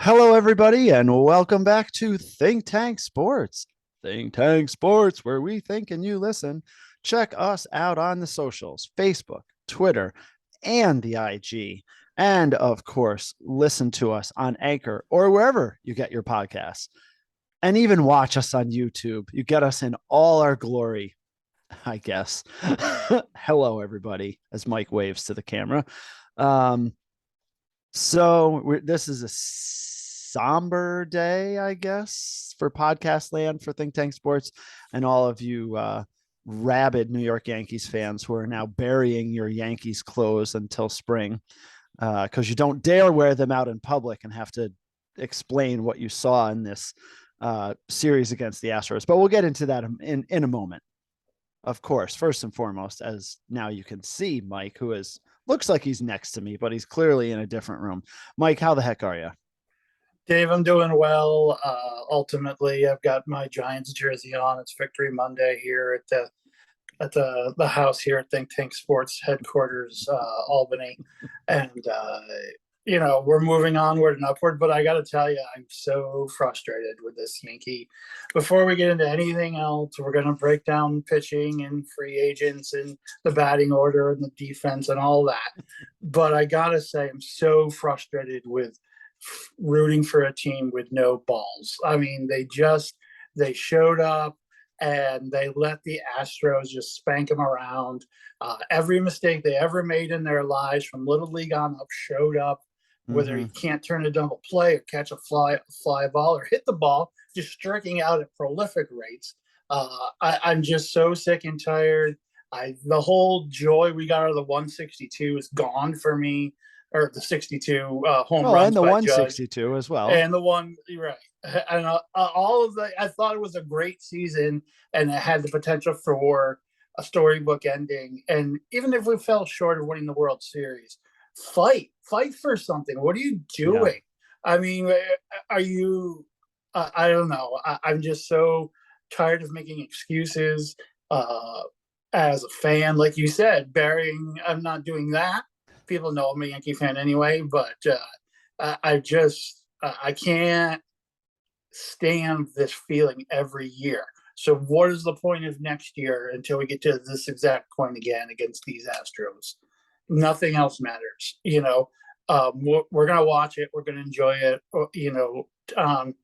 Hello, everybody, and welcome back to Think Tank Sports. Think Tank Sports, where we think and you listen. Check us out on the socials: Facebook, Twitter, and the IG. And of course, listen to us on Anchor or wherever you get your podcasts. And even watch us on YouTube. You get us in all our glory, I guess. Hello, everybody, as Mike waves to the camera. Um, this is a somber day, I guess, for podcast land for Think Tank Sports and all of you rabid New York Yankees fans who are now burying your Yankees clothes until spring because you don't dare wear them out in public and have to explain what you saw in this series against the Astros. But we'll get into that in a moment. Of course, first and foremost, as now you can see Mike, who is looks like he's next to me, but he's clearly in a different room. Mike, how the heck are you? Dave, I'm doing well. Ultimately, I've got my Giants jersey on. It's Victory Monday here at the house here at Think Tank Sports headquarters, Albany, and we're moving onward and upward. But I got to tell you, I'm so frustrated with this Yankee. Before we get into anything else, we're going to break down pitching and free agents and the batting order and the defense and all that. But I got to say, I'm so frustrated with rooting for a team with no balls. I mean, they showed up and they let the Astros just spank them around. Every mistake they ever made in their lives from little league on up showed up. Whether Mm-hmm. you can't turn a double play or catch a fly ball or hit the ball, just striking out at prolific rates. I'm just so sick and tired. The whole joy we got out of the 162 is gone for me, or the 62 home Oh, and runs the by Judge, 162 as well. and the one you're right. And all of the, I thought it was a great season, and it had the potential for a storybook ending. And even if we fell short of winning the World Series, fight for something. What are you Yeah. doing? I mean, are you? I don't know. I'm just so tired of making excuses. As a fan, like you said, burying. I'm not doing that. People know I'm a Yankee fan anyway, but I can't stand this feeling every year. So what is the point of next year until we get to this exact point again against these Astros? Nothing else matters. We're gonna watch it. We're gonna enjoy it. On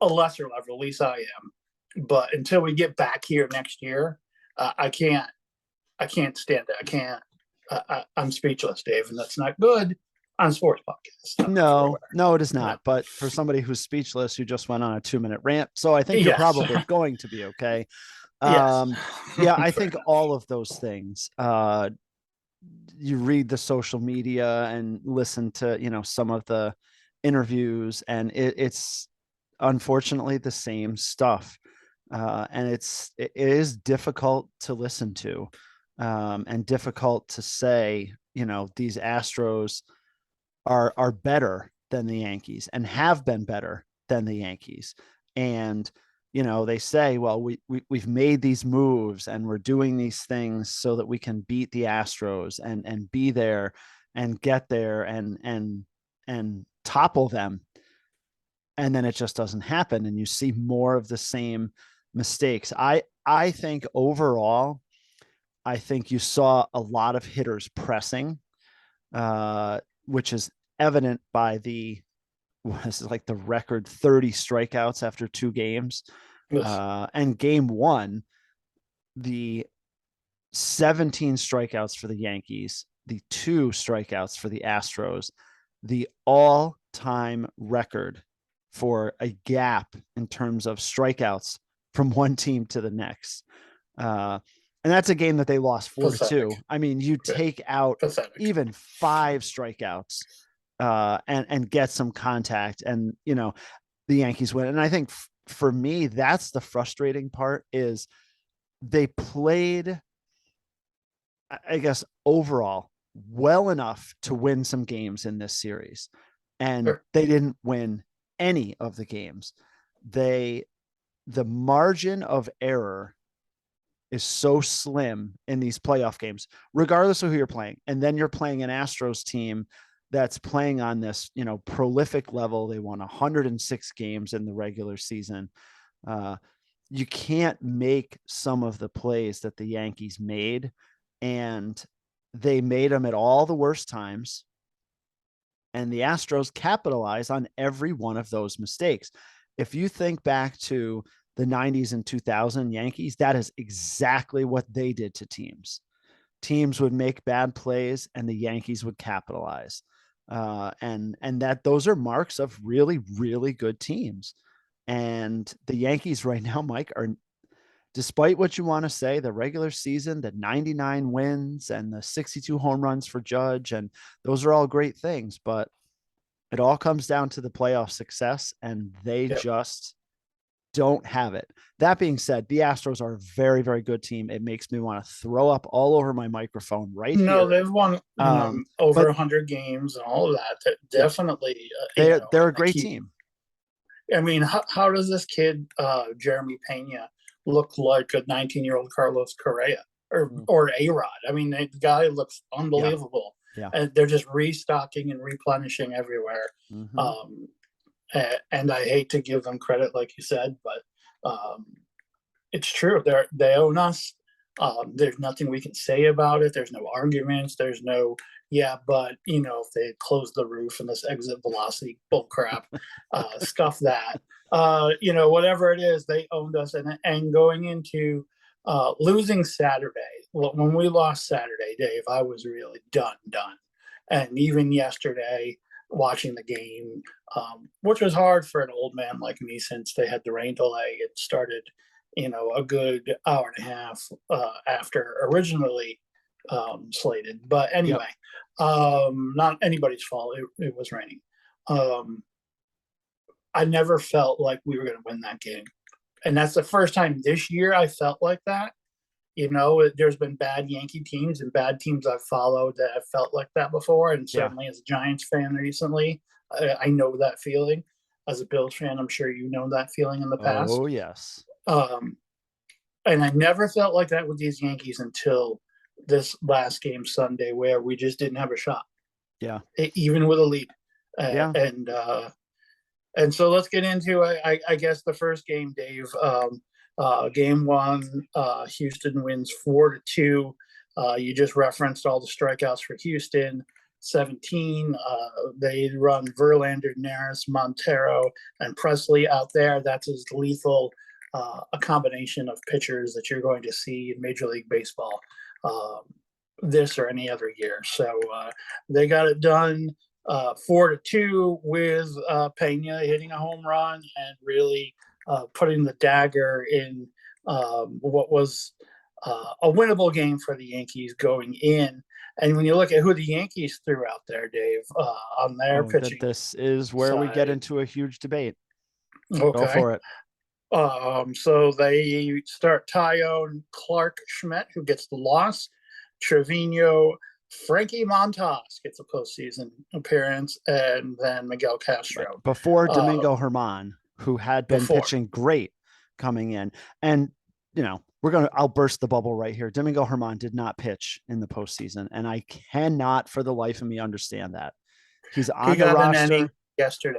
a lesser level, at least I am. But until we get back here next year, I can't. I can't stand it. I can't. I'm speechless, Dave, and that's not good on a sports podcast. No, no, it is No. not. But for somebody who's speechless, who just went on a 2-minute rant, so I think you're Yes. probably going to be okay. Yes. Yeah, I think all of those things. You read the social media and listen to some of the interviews, and it's unfortunately the same stuff, and it is difficult to listen to, and difficult to say. These Astros are better than the Yankees and have been better than the Yankees. And they say, well, we've made these moves and we're doing these things so that we can beat the Astros and be there and get there and topple them. And then it just doesn't happen, and you see more of the same mistakes. I think overall, I think you saw a lot of hitters pressing, which is evident by this is like the record 30 strikeouts after 2 games. Yes. And game one, the 17 strikeouts for the Yankees, the 2 strikeouts for the Astros, the all-time record for a gap in terms of strikeouts from one team to the next. And that's a game that they lost 4-2. Pathetic. I mean, you take out Pathetic. even 5 strikeouts and get some contact, and the Yankees win. And I think for me, that's the frustrating part, is they played, I guess, overall well enough to win some games in this series, and Sure. they didn't win any of the games. The margin of error is so slim in these playoff games, regardless of who you're playing. And then you're playing an Astros team that's playing on this, prolific level. They won 106 games in the regular season. Uh, you can't make some of the plays that the Yankees made, and they made them at all the worst times. And the Astros capitalize on every one of those mistakes. If you think back to the 90s and 2000 Yankees, that is exactly what they did to teams. Teams would make bad plays and the Yankees would capitalize. And that those are marks of really, really good teams. And the Yankees right now, Mike, are, despite what you want to say, the regular season, the 99 wins and the 62 home runs for Judge, and those are all great things, but it all comes down to the playoff success, and they Yep. just don't have it. That being said, the Astros are a very, very good team. It makes me want to throw up all over my microphone right No, here. they've won, over But 100 games and all of that. That yeah, definitely, they're a I great keep. team. I mean, how does this kid, Jeremy Pena, look like a 19-year-old Carlos Correa or A-Rod? I mean, the guy looks Yeah, unbelievable, yeah. and they're just restocking and replenishing everywhere. Mm-hmm. Um, and I hate to give them credit, like you said, but it's true. They own us. There's nothing we can say about it. There's no arguments. There's no, yeah, but if they close the roof and this exit velocity bull crap, stuff that, whatever it is, they owned us. And going into losing Saturday, when we lost Saturday, Dave, I was really done. And even yesterday, watching the game, which was hard for an old man like me since they had the rain delay. It started a good hour and a half after originally slated. But Yep. anyway, not anybody's fault. It was raining. Um, I never felt like we were going to win that game. And that's the first time this year I felt like that. There's been bad Yankee teams and bad teams I've followed that have felt like that before. And Yeah. certainly as a Giants fan recently, I know that feeling. As a Bills fan, I'm sure you know that feeling in the past. Oh, yes. Um, and I never felt like that with these Yankees until this last game Sunday, where we just didn't have a shot. Yeah. Even with a lead. Yeah. And so let's get into, I guess, the first game, Dave. Game one, Houston wins 4-2. You just referenced all the strikeouts for Houston. 17. They run Verlander, Neris, Montero, and Presley out there. That's as lethal a combination of pitchers that you're going to see in Major League Baseball this or any other year. So they got it done 4-2 with Pena hitting a home run and really putting the dagger in what was a winnable game for the Yankees going in. And when you look at who the Yankees threw out there, Dave, on their pitching this is where we get side. into a huge debate. Go Okay. for it. So they start Tyone, Clark Schmidt, who gets the loss. Trevino, Frankie Montas gets a postseason appearance, and then Miguel Castro. Right. Before Domingo Germán, who had been pitching great coming in. And, I'll burst the bubble right here. Domingo Germán did not pitch in the postseason, and I cannot for the life of me understand that. He's on the roster yesterday.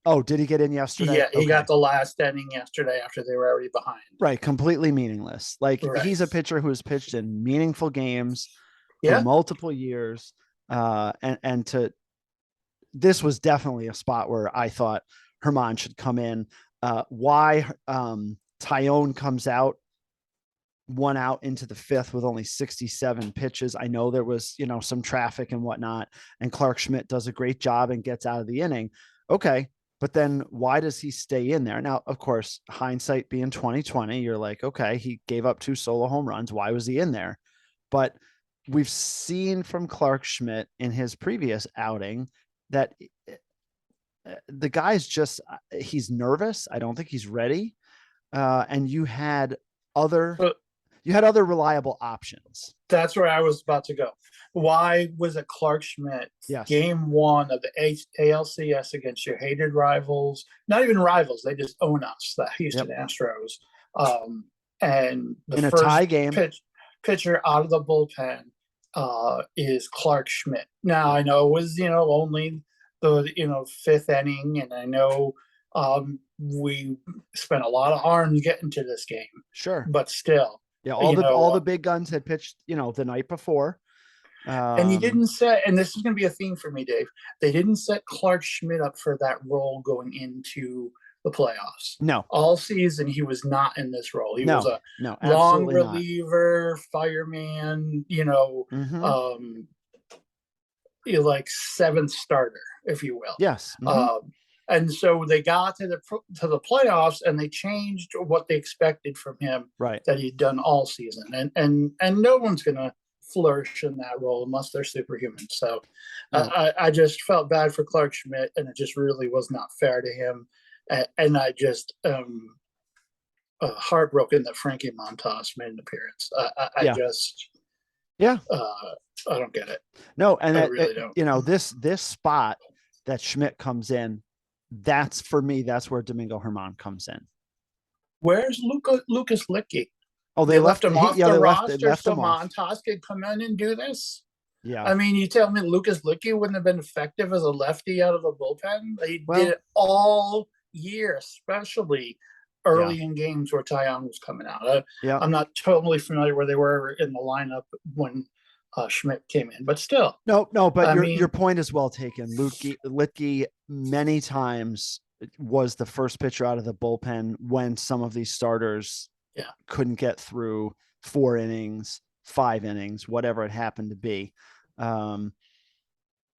Oh, did he get in yesterday? Yeah, he got the last inning yesterday after they were already behind. Right, completely meaningless. He's a pitcher who has pitched in meaningful games for multiple years. This was definitely a spot where I thought Germán should come in. Why Tyone comes out 1 out into the 5th with only 67 pitches. I know there was, some traffic and whatnot, and Clark Schmidt does a great job and gets out of the inning. Okay. But then why does he stay in there? Now, of course, hindsight being 2020, you're like, okay, he gave up 2 solo home runs. Why was he in there? But we've seen from Clark Schmidt in his previous outing that the guy's just, he's nervous. I don't think he's ready. And you had other reliable options. That's where I was about to go. Why was it Clark Schmidt? Yes. Game 1 of the ALCS against your hated rivals, not even rivals, they just own us, the Houston Astros. And the in a first tie game, pitcher out of the bullpen is Clark Schmidt. Now I know it was only the fifth inning, and I know we spent a lot of arms getting to this game, Sure. but still, Yeah, you all know, the big guns had pitched, the night before. and you didn't set, and this is going to be a theme for me, Dave. They didn't set Clark Schmidt up for that role going into the playoffs. No, All season, he was not in this role. He was no, a no, long absolutely not. reliever, fireman, Hmm. like seventh starter, if you will. Yes. Hmm. And so they got to the playoffs, and they changed what they expected from him Right. that he'd done all season, and no one's gonna flourish in that role unless they're superhuman. So No. I just felt bad for Clark Schmidt, and it just really was not fair to him, and I just heartbroken that Frankie Montas made an appearance. I Yeah. just Yeah. I don't get it. No, and I really don't. this spot that Schmidt comes in, that's for me. That's where Domingo Herman comes in. Where's Lucas Licky? Oh, They left him off Yeah, the they roster left so him off. Montas could come in and do this. Yeah. I mean, you tell me Lucas Licky wouldn't have been effective as a lefty out of the bullpen? He did Well, it all year, especially yeah. early in games where Taillon was coming out. Yeah. I'm not totally familiar where they were in the lineup when Schmidt came in, but still. No, but I your mean, point is well taken. Litke many times was the first pitcher out of the bullpen when some of these starters yeah, couldn't get through 4 innings, 5 innings, whatever it happened to be. Um,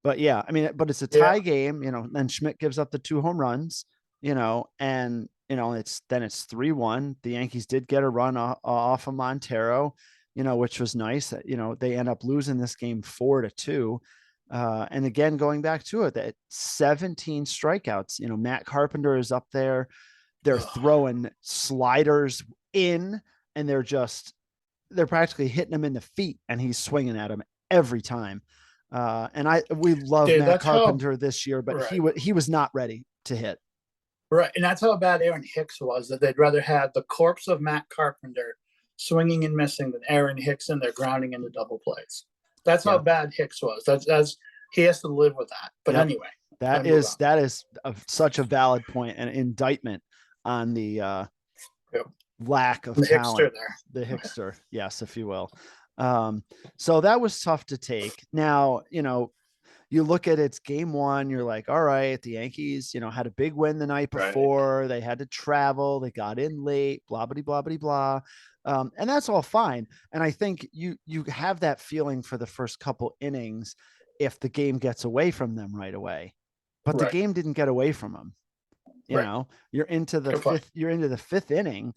but yeah, I mean, but it's a yeah, tie game, and Schmidt gives up the 2 home runs, and it's 3-1. The Yankees did get a run off of Montero, which was nice. They end up losing this game 4-2. And again, going back to it, that 17 strikeouts, Matt Carpenter is up there. They're throwing sliders in, and they're practically hitting him in the feet, and he's swinging at him every time. And we love dude, Matt that's how Carpenter this year, but right. he was not ready to hit. Right, and that's how bad Aaron Hicks was. That they'd rather have the corpse of Matt Carpenter swinging and missing than Aaron Hicks in there grounding into double plays. That's how Yeah. bad Hicks was. That's he has to live with that. But Yep. anyway, That is such a valid point and indictment on the yep. lack of the talent. Hickster there. The Hickster, yes, if you will. So that was tough to take. Now, you look at it's game one, you're like, all right, the Yankees, had a big win the night before. Right. They had to travel, they got in late, blah, blah, blah, blah, blah. And that's all fine. And I think you have that feeling for the first couple innings if the game gets away from them right away. But the game didn't get away from them. You're into the fifth inning,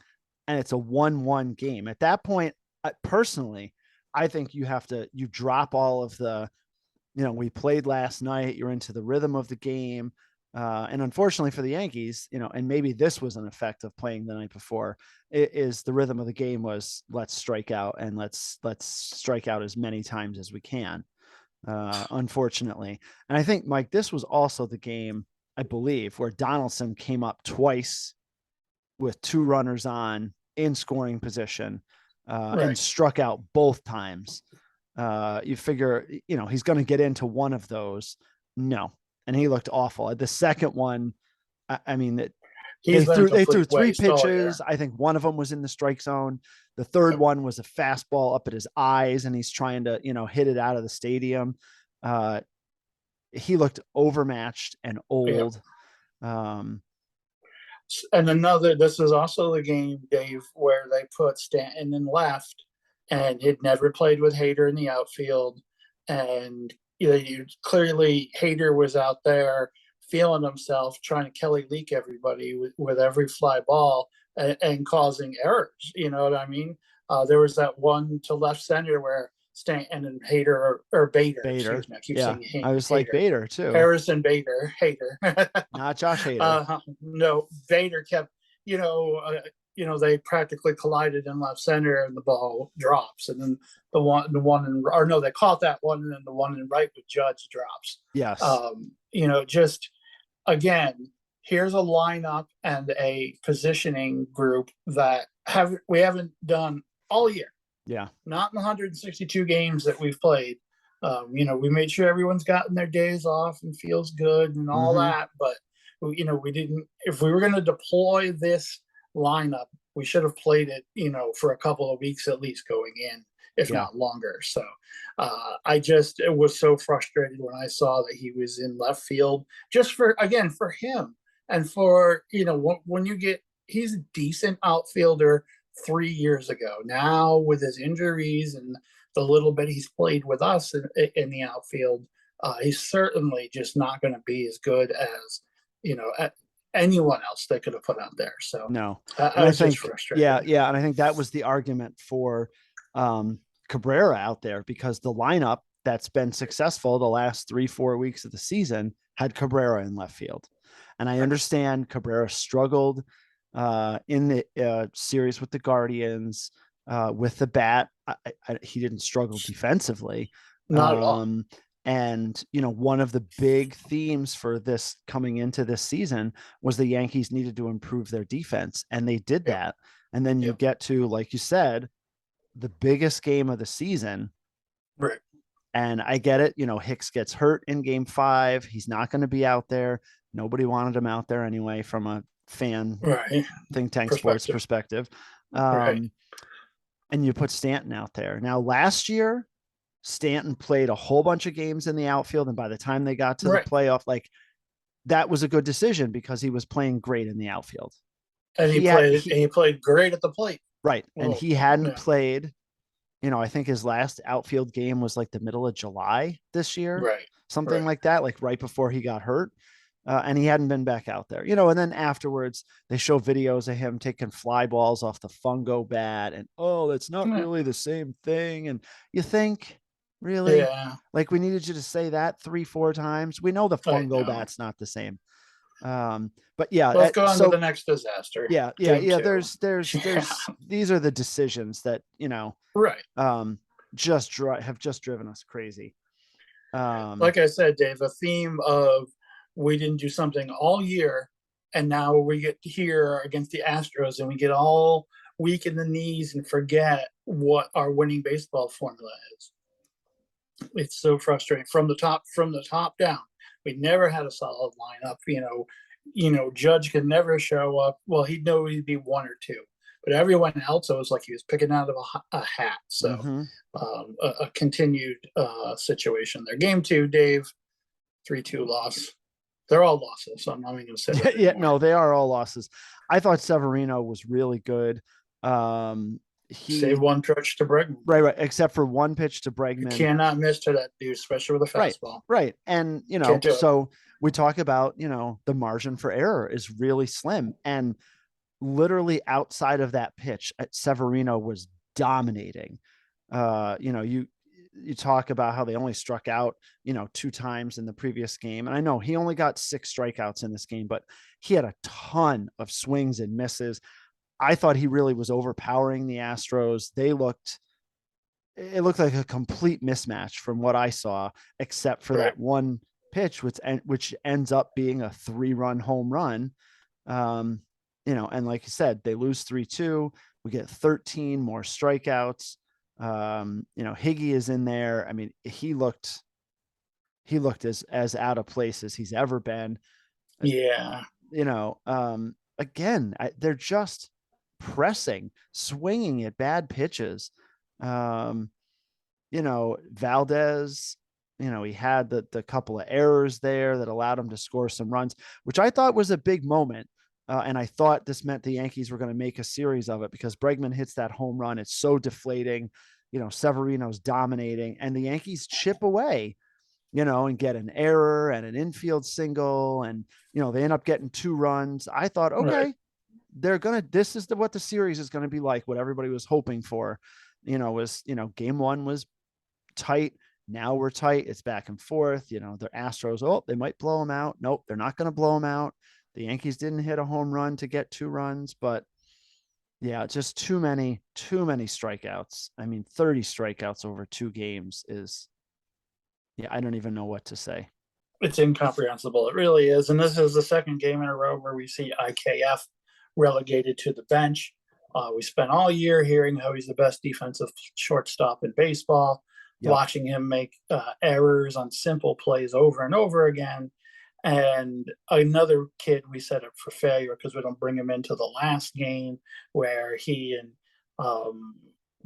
and it's a 1-1 game. At that point, personally, I think you drop all of the, we played last night, you're into the rhythm of the game. And unfortunately for the Yankees, and maybe this was an effect of playing the night before, is the rhythm of the game was let's strike out, and let's strike out as many times as we can. Unfortunately. And I think, Mike, this was also the game, I believe, where Donaldson came up twice with 2 runners on in scoring position and struck out both times. You figure, he's going to get into one of those. No. And he looked awful. The second one, I mean, they threw 3 pitches. I think one of them was in the strike zone. The third one was a fastball up at his eyes, and he's trying to, hit it out of the stadium. He looked overmatched and old. And this is also the game, Dave, where they put Stanton in left, and he'd never played with Hader in the outfield. And clearly Hader was out there feeling himself, trying to Kelly leak everybody with every fly ball and causing errors. You know what I mean? There was that one to left center where Stanton and Hader or Bader. Excuse me, I keep saying Hader. I was like Bader too. Harrison Bader, Hader, not Josh Hader. No, Bader kept. They practically collided in left center, and the ball drops, and then they caught that one, and then the one in right with Judge drops. Yes. Just again, here's a lineup and a positioning group that we haven't done all year. Yeah. not in 162 games that we've played. We made sure everyone's gotten their days off and feels good and all Mm-hmm. that. But, we didn't, if we were going to deploy this lineup, we should have played it, for a couple of weeks at least going in, if Yeah. not longer. So I just it was so frustrated when I saw that he was in left field just again, for him. And for, when you get, he's a decent outfielder 3 years ago. Now with his injuries and the little bit he's played with us in the outfield, he's certainly just not going to be as good as anyone else they could have put out there. So No. I And I was just think, yeah, frustrated. yeah. And I think that was the argument for Cabrera out there, because the lineup that's been successful the last 3, 4 weeks of the season had Cabrera in left field. And I understand Cabrera struggled in the series with the Guardians with the bat. He didn't struggle defensively. Not at all. Um, and, one of the big themes for this coming into this season was the Yankees needed to improve their defense, and they did Yep. that. And then you Yep. get to, like you said, the biggest game of the season. Right. And I get it. Hicks gets hurt in game 5. He's not going to be out there. Nobody wanted him out there anyway, from a fan Right. think tank sports Perspective. perspective. Right. Um, and you put Stanton out there. Now, last year, Stanton played a whole bunch of games in the outfield. And by the time they got to the Right. playoff, like, that was a good decision because he was playing great in the outfield. And he He had, played. he, He played great at the plate. right. And Well, he hadn't yeah. played, I think his last outfield game was like the middle of July this year, Right. something Right. like that, like right before he got hurt. And he hadn't been back out there, and then afterwards they show videos of him taking fly balls off the fungo bat, and, oh, that's not Yeah. really the same thing. And you think, really? Yeah. Like, we needed you to say that 3, 4 times? We know the I fungo know. bat's not the same. But yeah, Let's go on to the so next disaster. yeah, yeah, Game yeah. two. Yeah. There's these are the decisions that, Right. um, have just driven us crazy. Um, Like I said, Dave, a theme of we didn't do something all year, and now we get here against the Astros, and we get all weak in the knees and forget what our winning baseball formula is. It's so frustrating from the top down. We never had a solid lineup. Judge could never show up. Well, he'd know he'd be one or two, but everyone else, it was like he was picking out of a hat. So mm-hmm. a continued situation there. Game two, Dave, 3-2 loss. They're all losses, so I'm not even going to say that Yeah, anymore. no, they are all losses. I thought Severino was really good. Save He one pitch to Bregman. Right, except for one pitch to You Bregman. cannot miss to that dude, especially with a Right, fastball. right. And, Can't do it. so we talk about, the margin for error is really slim. And literally outside of that pitch, Severino was dominating. You talk about how they only struck out, 2 times in the previous game. And I know he only got 6 strikeouts in this game, but he had a ton of swings and misses. I thought he really was overpowering the Astros. It looked like a complete mismatch from what I saw, except for Right. that one pitch, which ends up being a 3-run home run. And like you said, they lose 3-2. We get 13 more strikeouts. Higgy is in there. I mean, he looked as out of place as he's ever been. Yeah. Again, they're just pressing, swinging at bad pitches. Valdez, he had the couple of errors there that allowed him to score some runs, which I thought was a big moment. And I thought this meant the Yankees were going to make a series of it, because Bregman hits that home run. It's so deflating. Severino's dominating, and the Yankees chip away, and get an error and an infield single. And, they end up getting 2 runs. I thought, Right. okay, this is what the series is going to be like, what everybody was hoping for, game 1 was tight. Now we're tight. It's back and forth. The Astros, they might blow them out. Nope, they're not going to blow them out. The Yankees didn't hit a home run to get 2 runs, but yeah, just too many strikeouts. I mean, 30 strikeouts over 2 games is, yeah, I don't even know what to say. It's incomprehensible. It really is. And this is the second game in a row where we see IKF relegated to the bench. We spent all year hearing how he's the best defensive shortstop in baseball, Yep. watching him make errors on simple plays over and over again. And another kid we set up for failure because we don't bring him into the last game where he and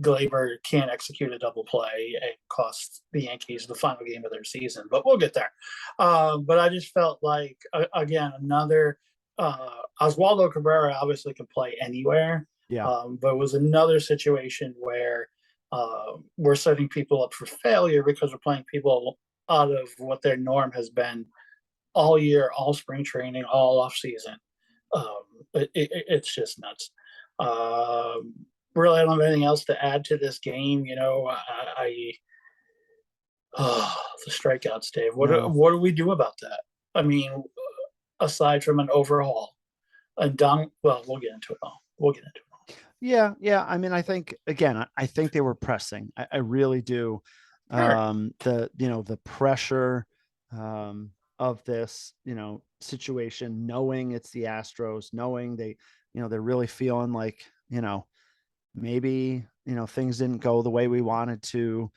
Glaber can't execute a double play and cost the Yankees the final game of their season. But we'll get there. But I just felt like, again, another Oswaldo Cabrera obviously can play anywhere. Yeah. But it was another situation where we're setting people up for failure because we're playing people out of what their norm has been all year, all spring training, all off season. It's just nuts. Really, I don't have anything else to add to this game. The strikeouts, Dave. No. What do we do about that? I mean, aside from an overhaul, and Don. Well, we'll get into it all. We'll get into it all. Yeah. Yeah. I mean, I think again, I think they were pressing. I really do. Sure. The pressure of this, situation, knowing it's the Astros, knowing they're really feeling like, maybe, things didn't go the way we wanted to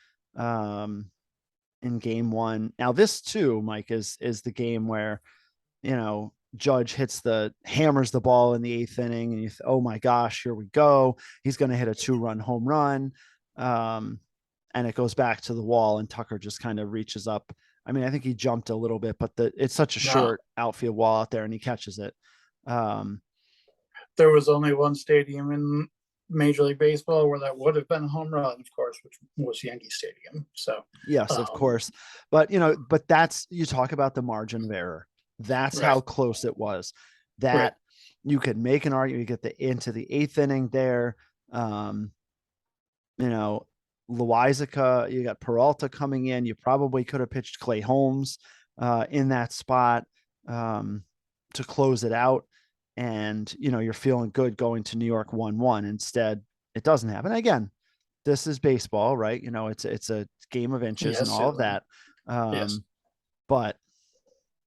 in game one. Now this too, Mike, is the game where, Judge hammers the ball in the eighth inning and oh my gosh, here we go. He's going to hit a 2-run home run. And it goes back to the wall and Tucker just kind of reaches up. I mean, I think he jumped a little bit, but it's such a No, short outfield wall out there and he catches it. there was only one stadium in Major League Baseball where that would have been a home run, of course, which was Yankee Stadium. So yes, of course. But, that's, you talk about the margin of error. That's right. how close it was that Right. you could make an argument. You get into the eighth inning there. Loizica, you got Peralta coming in. You probably could have pitched Clay Holmes in that spot to close it out. And, you're feeling good going to New York 1-1. Instead, it doesn't happen. Again, this is baseball, right? It's a game of inches and Yes, all of that. yes. But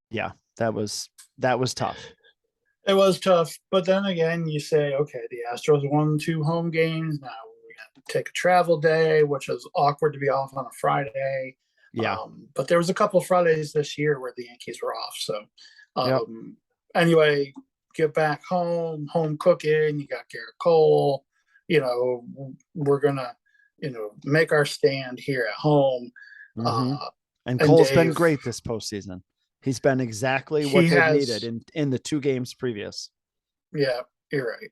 yeah, that was tough. It was tough, but then again, you say, okay, the Astros won 2 home games. Now we have to take a travel day, which is awkward to be off on a Friday. Yeah. But there was a couple of Fridays this year where the Yankees were off. So Yep. anyway, get back home cooking. You got Garrett Cole. We're gonna, make our stand here at home. Mm-hmm. And And Cole's been Dave, great this postseason. He's been exactly what he they've needed has, in the 2 games previous. yeah, you're right.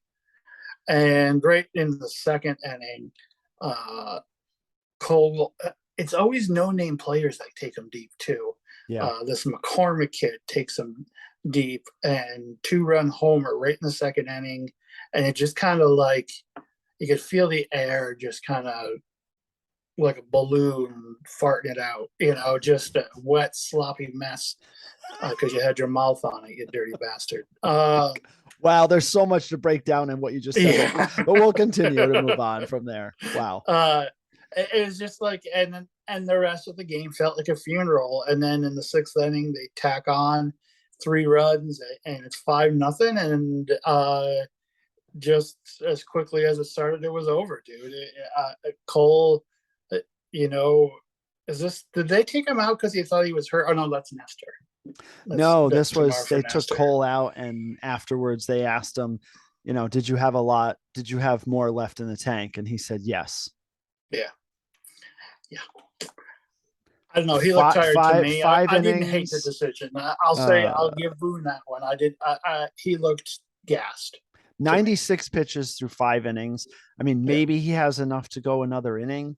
And great in the second inning. Cole, it's always no name players that take him deep too. Yeah. This McCormick kid takes him deep and 2-run homer right in the second inning. And it just kind of like you could feel the air just kind of like a balloon farting it out, just a wet, sloppy mess because you had your mouth on it, you dirty bastard. Wow, there's so much to break down in what you just said, Yeah. but we'll continue to move on from there. Wow. It was just like, and the rest of the game felt like a funeral. And then in the 6th inning, they tack on 3 runs, and it's 5-0. And just as quickly as it started, it was over, dude. Cole, did they take him out because he thought he was hurt? Oh no, that's Nestor. No, That's they for took Nestor. Cole out, and afterwards they asked him, did you have more left in the tank? And he said yes. Yeah. I don't know. He looked tired to me. Five I didn't hate the innings. decision. I'll say I'll give Boone that one. I did. He looked gassed. 96 pitches through 5 innings. I mean, maybe he has enough to go another inning.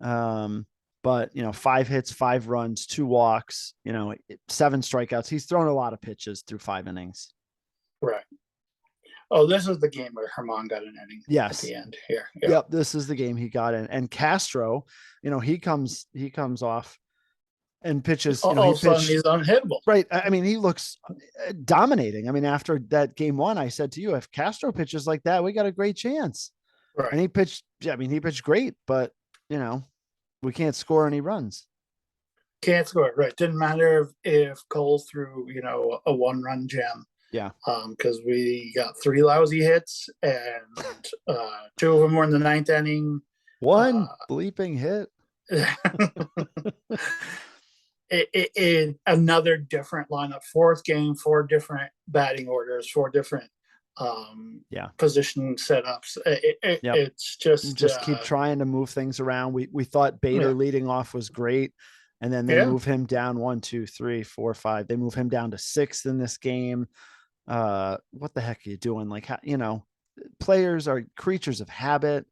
But 5 hits, 5 runs, 2 walks, 7 strikeouts. He's thrown a lot of pitches through 5 innings. Right. Oh, this is the game where Herman got an inning. Yes. At the end here. Yep. This is the game he got in. And Castro, he comes off and pitches. All of a sudden, he's unhittable. Right. I mean, he looks dominating. I mean, after that game 1, I said to you, if Castro pitches like that, we got a great chance. Right. And he pitched great, but we can't score any runs. Can't score. Right. Didn't matter if Cole threw, a 1-run gem. Yeah. Because we got 3 lousy hits, and 2 of them were in the ninth inning. One bleeping hit. Another different lineup, fourth game, 4 different batting orders, 4 different Yeah. position setups. Yep. It's just Just keep trying to move things around. We thought Bader yeah, leading off was great. And then they yeah, move him down 1, 2, 3, 4, 5. They move him down to 6th in this game. What the heck are you doing? Like, players are creatures of habit,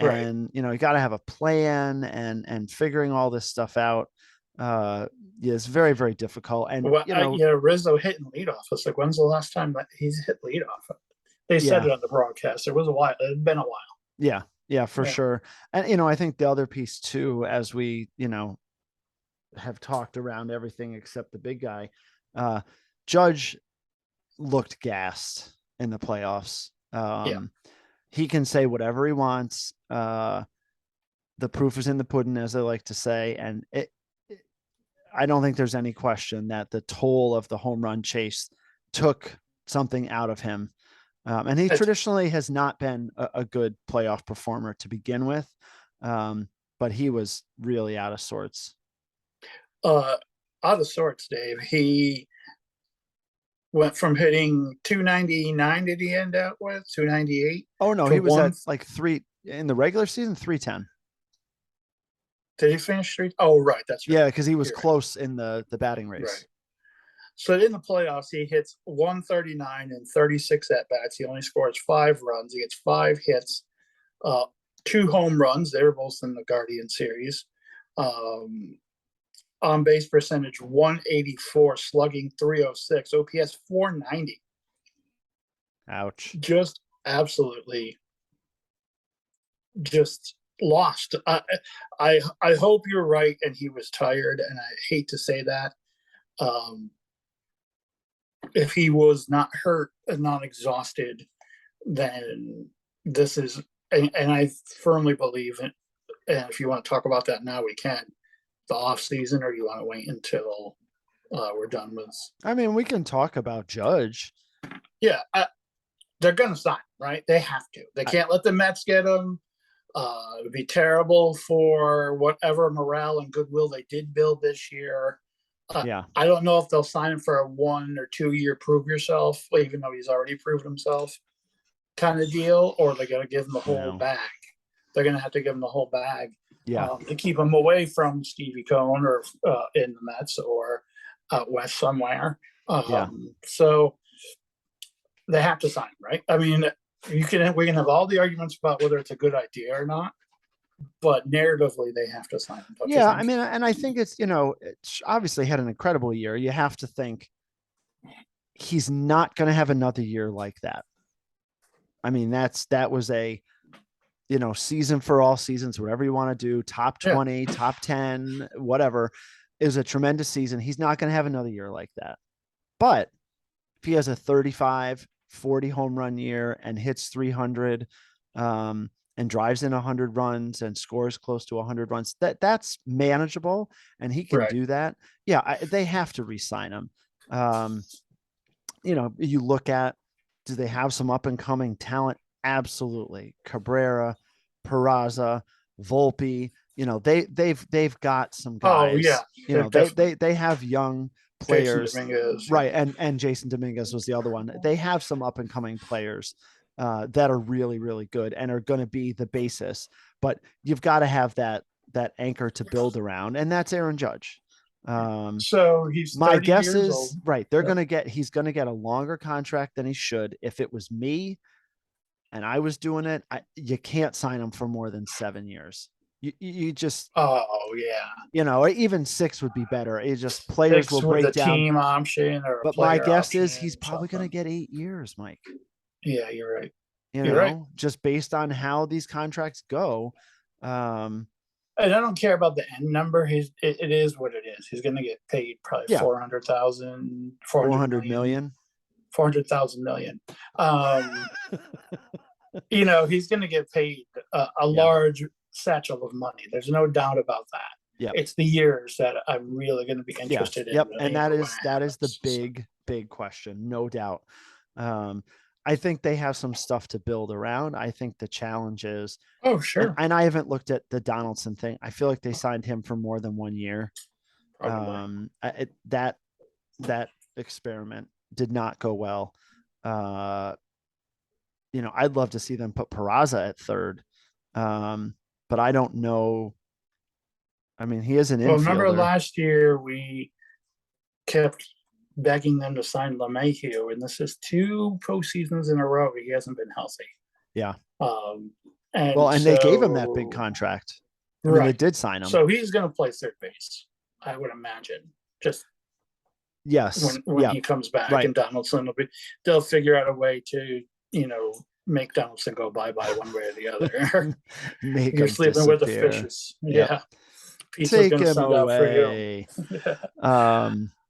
right. and you got to have a plan, and figuring all this stuff out. Yeah, it's very, very difficult. And Well, Rizzo hitting leadoff. It's like, when's the last time that he's hit leadoff? They said yeah, it on the broadcast. It was a while. It had been a while. yeah, yeah, for Yeah, sure. And I think the other piece too, as we have talked around everything except the big guy, Judge looked gassed in the playoffs. yeah. He can say whatever he wants. The proof is in the pudding, as I like to say. And I don't think there's any question that the toll of the home run chase took something out of him. And he It's traditionally has not been a good playoff performer to begin with. But he was really out of sorts. uh, out of sorts, Dave. He went from hitting 299. Did he end up with 298 Oh no, to he was one? at like three in the regular season, 310. Did he finish three? Oh, right. That's right. Yeah, because he was You're close in the batting right. Right. race. So in the playoffs, he hits 139 and 36 at bats. He only scores 5 runs. He gets 5 hits, uh, 2 home runs. They were both in the Guardian series. Um, on base percentage 184, slugging 306, OPS 490. Ouch. Just absolutely just lost. I hope you're right, and he was tired, and I hate to say that. Um, if he was not hurt and not exhausted, then this is, and I firmly believe it. And if you want to talk about that now, we can. The off season, or you want to wait until we're done with? I mean, we can talk about Judge. Yeah, they're going to sign, right? They have to. They can't let the Mets get him. It would be terrible for whatever morale and goodwill they did build this year. Yeah. I don't know if they'll sign him for a 1 or 2 year prove yourself, even though he's already proved himself kind of deal, or they're going to give him the whole No. bag. They're going to have to give him the whole bag Yeah. to keep him away from Stevie Cohen or in the Mets or out west somewhere. Yeah. So they have to sign, right? I mean, we can have all the arguments about whether it's a good idea or not, but narratively they have to sign him. Don't you Yeah. I think? mean, and I think it's obviously had an incredible year. You have to think he's not going to have another year like that. I mean, that was a, season for all seasons, whatever you want to do, top Yeah, 20, top 10, whatever, is a tremendous season. He's not going to have another year like that. But if he has a 35, 40 home run year and hits 300, and drives in 100 runs and scores close to 100 runs, that's manageable, and he can right. do that. Yeah, they have to re-sign him. You look at, do they have some up and coming talent? Absolutely. Cabrera, Peraza, Volpe, they've got some Oh yeah, guys, they're they definitely they have young Jason players, Dominguez. Yeah. right? And Jason Dominguez was the other one. They have some up and coming players that are really, really good and are going to be the basis, but you've got to have that anchor to build around, and that's Aaron Judge. So he's My 30 guess years old. is, right, he's going to get a longer contract than he should. If it was me and I was doing it, you can't sign him for more than 7 years. You just, Oh yeah, or even 6 would be better. It just, players will 6 with break a down. team option or a But my player guess is he's option, probably going to something. get 8 years, Mike. Yeah, you're right. You're right. Just based on how these contracts go. Um, And I don't care about the end number. It is what it is. He's going to get paid probably yeah, 400,000, 400 million. 400,000 million. He's going to get paid a Yeah. large satchel of money. There's no doubt about that. Yep. It's the years that I'm really going to be Yeah. interested in Yep. And when that it is the happens. big big question, no doubt. Um, I think they have some stuff to build around. I think the challenge is, Oh, and, sure. and I haven't looked at the Donaldson thing. I feel like they signed him for more than 1 year. Probably. That experiment did not go well. Uh, I'd love to see them put Peraza at third. But I don't know. I mean, he is an Well, remember infielder. last year we kept begging them to sign LeMahieu, and this is two postseasons in a row he hasn't been healthy. Yeah. Um, Well, and and they gave him that big so, contract. I mean, they right. did sign him. So he's going to play third base, I would imagine. Just Yes. when Yeah. he comes back, Right. and Donaldson will be, they'll figure out a way to, make Donaldson go bye bye one way or the other. Make You're him sleeping with the disappear. fishes. Yep. Yeah. Pizza's Take going to him send out for you. away.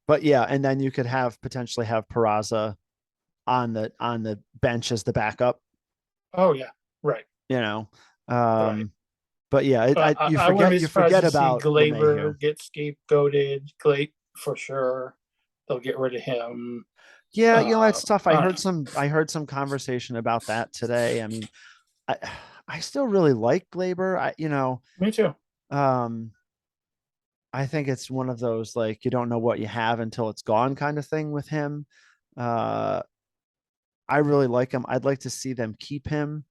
But yeah, and then you could potentially have Peraza on the bench as the backup, Oh, yeah. Right. you know. Right. Um, but yeah, I, you I wouldn't forget be you surprised forget to see about LeMahieu. Glaber get scapegoated. Glate for sure. They'll get rid of him. Yeah, that's tough. I don't know. I heard some conversation about that today. I mean, I I still really like Glaber. Me too. Um, I think it's one of those like you don't know what you have until it's gone kind of thing with him. Uh, I really like him. I'd like to see them keep him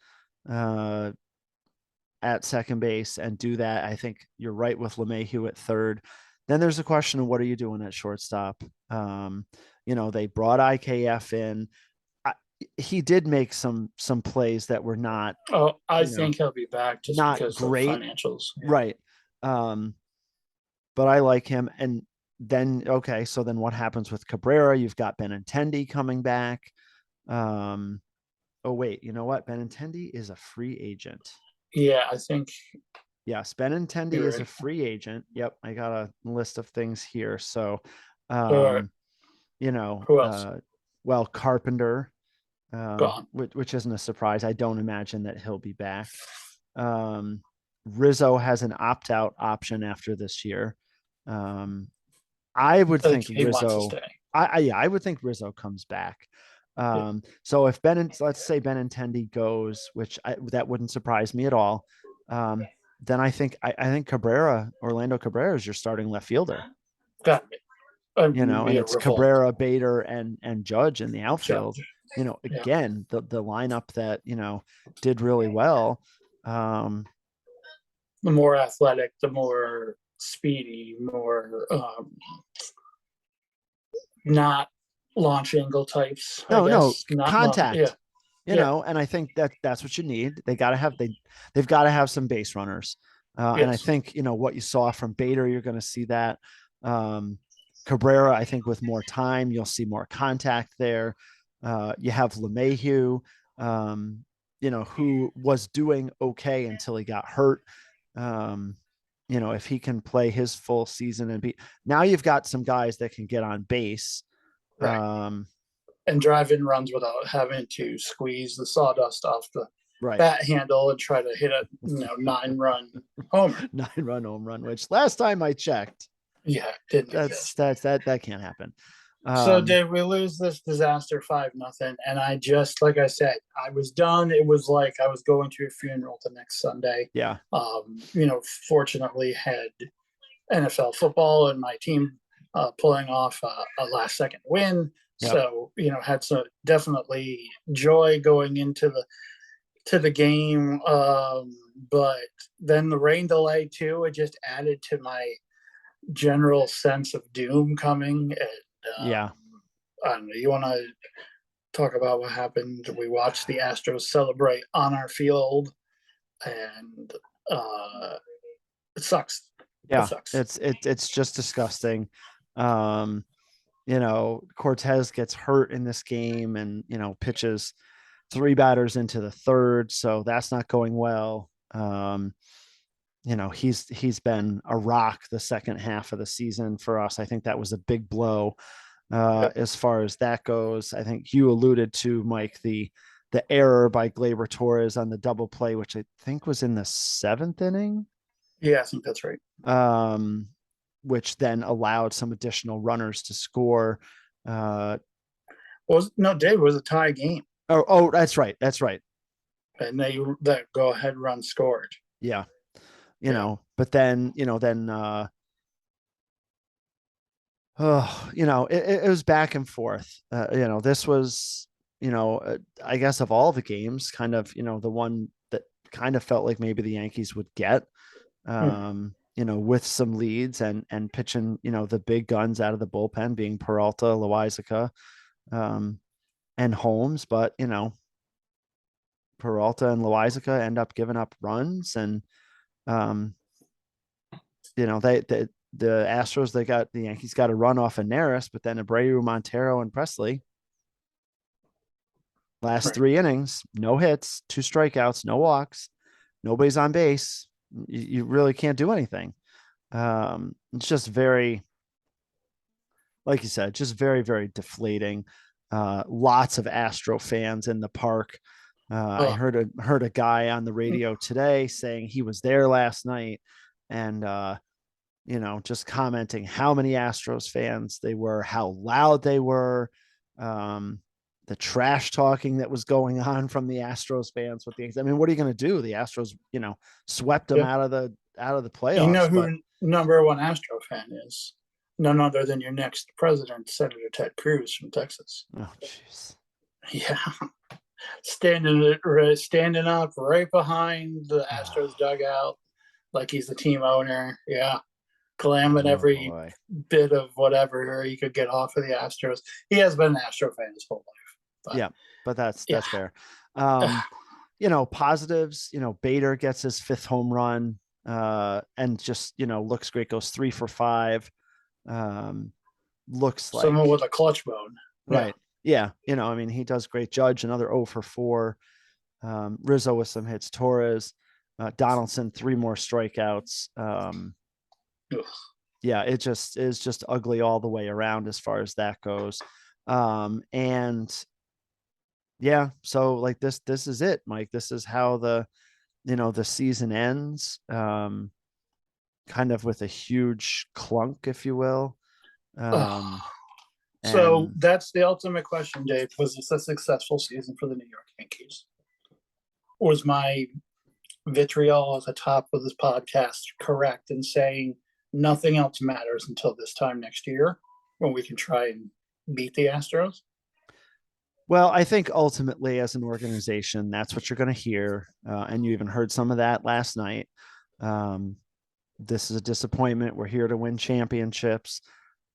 uh, at second base and do that. I think you're right with LeMahieu at third. Then there's a question of what are you doing at shortstop? They brought IKF in. I, he did make some plays that were not, Oh, I you know, think he'll be back just not because of great. financials. Yeah. Right. Um, but I like him. And then okay, so then what happens with Cabrera? You've got Benintendi coming back. Um, oh wait, you know what? Benintendi is a free agent. Yeah, I think Yes, Benintendi you're is a right. free agent. Yep, I got a list of things here. So, Uh, um, you know, who else? uh, well, Carpenter, Gone. which isn't a surprise. I don't imagine that he'll be back. Um, Rizzo has an opt-out option after this year. Um, I would I think think he wants to Rizzo. stay. Yeah, I would think Rizzo comes back. Yeah. So if let's say Benintendi goes, which that wouldn't surprise me at all. Um, then I think Orlando Cabrera is your starting left fielder. Got it. I And be a it's revolt. Cabrera, Bader, and Judge in the outfield. Judge. Yeah. Again, the lineup that did really well. The more athletic, the more speedy, more not launch angle types, I No, guess. Not yeah. contact. Yeah. And I think that's what you need. They've got to have some base runners. And I Yes. think what you saw from Bader, you're going to see that. Cabrera, I think with more time, you'll see more contact there. You have LeMahieu, who was doing okay until he got hurt. Um, if he can play his full season and be now, you've got some guys that can get on base. Right. Um, And drive in runs without having to squeeze the sawdust off the right. bat handle and try to hit a 9-run homer. 9-run home run, which last time I checked, Yeah, didn't exist. that can't happen. So did we lose this disaster 5-0? And I just, like I said, I was done. It was like I was going to a funeral the next Sunday. Yeah. Fortunately had NFL football and my team pulling off a last second win. Yep. So, had some definitely joy going into the game. But then the rain delay too, it just added to my general sense of doom coming. And, yeah. I don't know. You want to talk about what happened? We watched the Astros celebrate on our field, and it sucks. It Yeah. sucks. It's just disgusting. Cortez gets hurt in this game and pitches 3 batters into the third, so that's not going well. He's been a rock the second half of the season for us. I think that was a big blow. As far as that goes, I think you alluded to, Mike, the error by Gleyber Torres on the double play, which I think was in the 7th inning. Yeah, I think that's right. Which then allowed some additional runners to score. Was no, Dave was a tie game, Oh, that's right. That's right. and that go ahead run scored. Yeah. Yeah. But then, oh, it was back and forth. This was, I guess of all the games, kind of, the one that kind of felt like maybe the Yankees would get, Mm. with some leads and pitching, the big guns out of the bullpen being Peralta, Loizica, um, and Holmes. But, Peralta and Loizica end up giving up runs. And, um, the Astros, the Yankees got a run off of Neris, but then Abreu, Montero, and Presley, last Right. 3 innings, no hits, 2 strikeouts, no walks, nobody's on base. You really can't do anything. It's just very, like you said, just very, very deflating. Lots of Astro fans in the park. I Oh, heard a guy on the radio today saying he was there last night, and just commenting how many Astros fans they were, how loud they were, um, the trash talking that was going on from the Astros fans with the. I mean, what are you going to do? The Astros, swept them yeah. out of the You know playoffs, but who number one Astro fan is? None other than your next president, Senator Ted Cruz from Texas. oh jeez, Yeah, standing up right behind the Astros dugout, like he's the team owner. Yeah, clamming oh every boy, bit of whatever he could get off of the Astros. He has been an Astro fan his whole life, but yeah, but that's yeah, fair. Um, Positives. Bader gets his fifth home run, and just looks great. Goes 3 for 5. Um, looks someone like with a clutch bone. Yeah. right. Yeah, I mean, he does great. Judge another 0 for 4. Rizzo with some hits. Torres, Donaldson 3 more strikeouts. Ugh. Yeah, it just is just ugly all the way around as far as that goes. And yeah, so like this is it, Mike. This is how the season ends. Kind of with a huge clunk, if you will. Ugh. Um, So and that's the ultimate question, Dave. Was this a successful season for the New York Yankees? Was my vitriol at the top of this podcast correct in saying nothing else matters until this time next year when we can try and beat the Astros? well, I think ultimately, as an organization, that's what you're going to hear. And you even heard some of that last night. Um, this is a disappointment. We're here to win championships.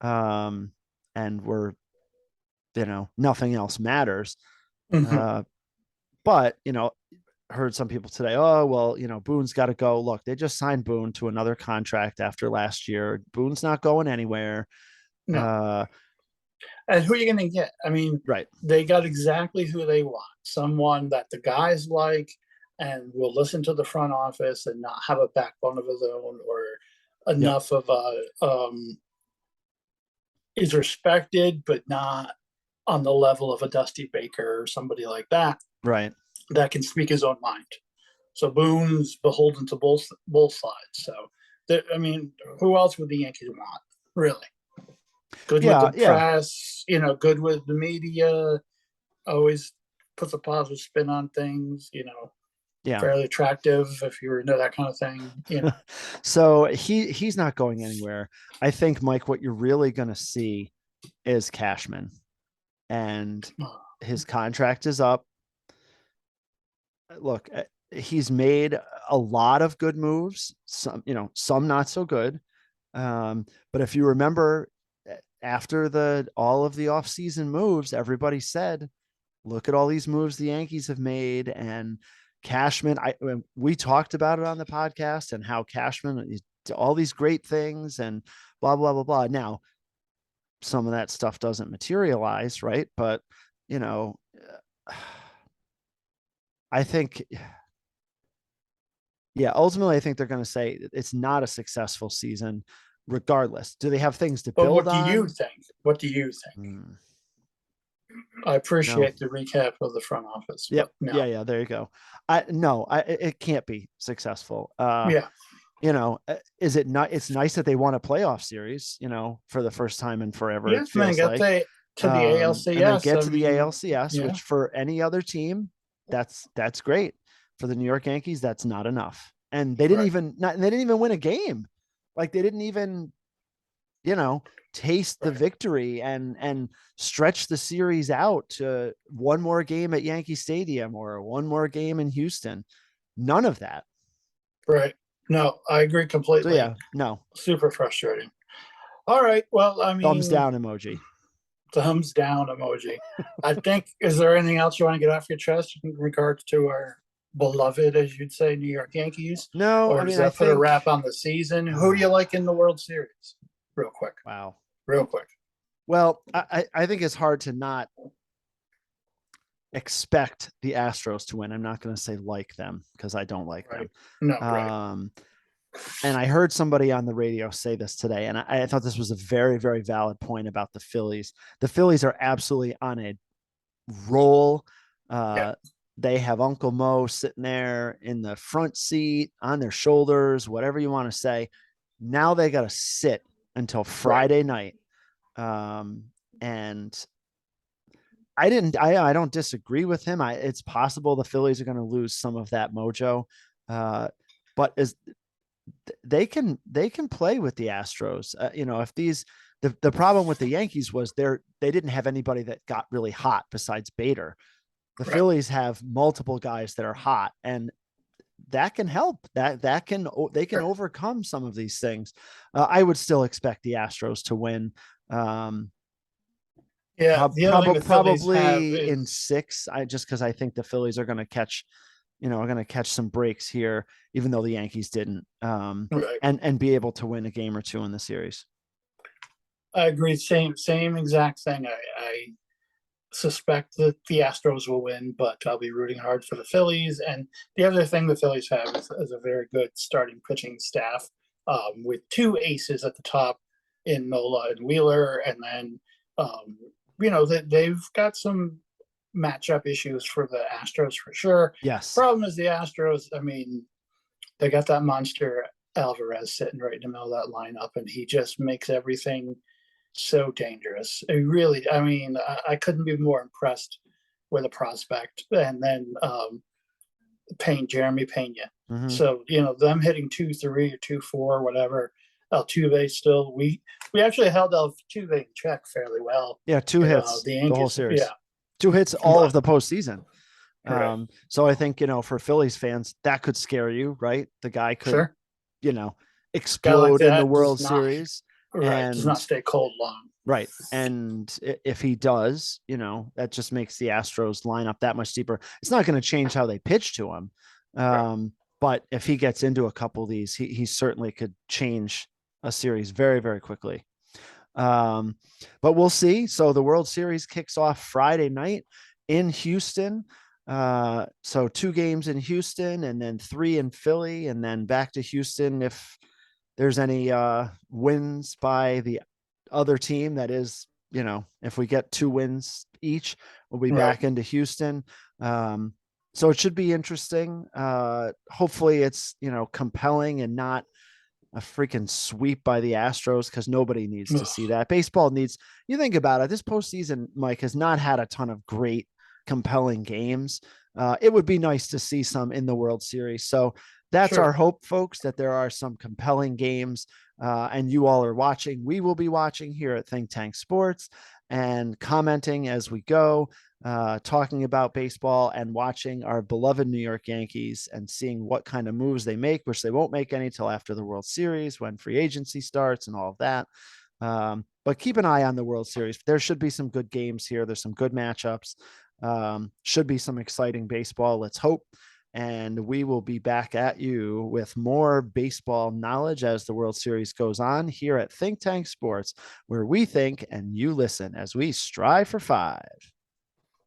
Um, and nothing else matters. Mm-hmm. Uh, but, heard some people today, oh, well, Boone's got to go. Look, they just signed Boone to another contract after last year. Boone's not going anywhere. No. Uh, And who are you going to get? I mean, right. they got exactly who they want. Someone that the guys like and will listen to the front office and not have a backbone of his own or Yep. enough of a is respected, but not on the level of a Dusty Baker or somebody like that Right. that can speak his own mind. So Boone's beholden to both sides. So, I mean, who else would the Yankees want? Really? Good with the Yeah. Yeah. press, good with the media, always puts a positive spin on things, Yeah. fairly attractive if you're into that kind of thing. So he's not going anywhere. I think, Mike, what you're really going to see is Cashman, and his contract is up. Look, he's made a lot of good moves, some not so good. But if you remember, after all of the offseason moves, everybody said, look at all these moves the Yankees have made. And Cashman, we talked about it on the podcast and how Cashman is all these great things and blah, blah, blah, blah. Now, some of that stuff doesn't materialize, right? But, you know, I think, yeah, ultimately, I think they're going to say it's not a successful season, regardless. Do they have things to But build what do you on? think? What do you think? I No. appreciate the recap of the front office, Yep. but no. Yeah. Yeah. There you go. No, it can't be successful. Yeah. Is it not? It's nice that they won a playoff series, for the first time in forever. Yeah, It man, feels like. to the And then ALCS. get I to the mean, ALCS, yeah, which for any other team, that's great. For the New York Yankees, that's not enough. And right, they didn't even win a game. Like they didn't even, you know, taste the right, victory and stretch the series out to one more game at Yankee Stadium or one more game in Houston. None of that. right. No, I agree So completely. yeah, no. Super frustrating. All right. Well, I Thumbs mean, down emoji. thumbs down emoji. I think, is there anything else you want to get off your chest in regards to our beloved, as you'd say, New York Yankees? No, Or I does mean, I that put a think, wrap on the season? Who do you like in the World Series? Real quick. wow. Real quick. Well, I think it's hard to not expect the Astros to win. I'm not going to say like them because I don't like Right. them. No, right. Um, and I heard somebody on the radio say this today, and I thought this was a very, very valid point about the Phillies. The Phillies are absolutely on a roll. Yeah. Uh, they have Uncle Mo sitting there in the front seat on their shoulders, whatever you want to say. Now they got to sit until Right. Friday night. And I don't disagree with him. It's possible the Phillies are going to lose some of that mojo. But as they can play with the Astros. If the problem with the Yankees was they didn't have anybody that got really hot besides Bader. The Right. Phillies have multiple guys that are hot, and that can help. That can they can Right. overcome some of these things. I would still expect the Astros to win. Um, Yeah. The other thing the Phillies have Probably in is, six. I just because I think the Phillies are going to catch, are going to catch some breaks here, even though the Yankees didn't, right. and be able to win a game or two in the series. I agree. Same exact thing. I suspect that the Astros will win, but I'll be rooting hard for the Phillies. And the other thing the Phillies have is a very good starting pitching staff, with two aces at the top in Nola and Wheeler. And then, um, they've got some matchup issues for the Astros for sure. Yes. Problem is the Astros, I mean, they got that monster Alvarez sitting right in the middle of that lineup, and he just makes everything so dangerous. It really, I mean, I couldn't be more impressed with a prospect. And then Jeremy Pena. Mm-hmm. So them hitting 2-3 or 2-4, whatever. Altuve still, we actually held Altuve in check fairly well. Yeah, two And, hits the the whole Yankees, yeah, series. Two hits all of but the postseason. right, So I think, for Phillies fans, that could scare you, right? The guy could, sure. you know, Guy like explode in the that World does not, Series. right, does And not stay cold long. right. And if he does, that just makes the Astros line up that much deeper. It's not going to change how they pitch to him. Right. But if he gets into a couple of these, he certainly could change a series very, very quickly. Um, but we'll see. So the World Series kicks off Friday night in Houston. So 2 games in Houston and then 3 in Philly and then back to Houston if there's any wins by the other team. That is, if we get 2 wins each, we'll be Right. back into Houston. So it should be interesting. Hopefully it's, compelling and not a freaking sweep by the Astros because nobody needs to see that. Baseball needs, you think about it, this postseason, Mike, has not had a ton of great, compelling games. It would be nice to see some in the World Series. So that's our Sure. hope, folks, that there are some compelling games and you all are watching. We will be watching here at Think Tank Sports and commenting as we go, talking about baseball and watching our beloved New York Yankees and seeing what kind of moves they make, which they won't make any till after the World Series when free agency starts and all of that. But keep an eye on the World Series. There should be some good games here. There's some good matchups. Should be some exciting baseball. Let's hope. And we will be back at you with more baseball knowledge as the World Series goes on here at Think Tank Sports, where we think and you listen as we strive for 5.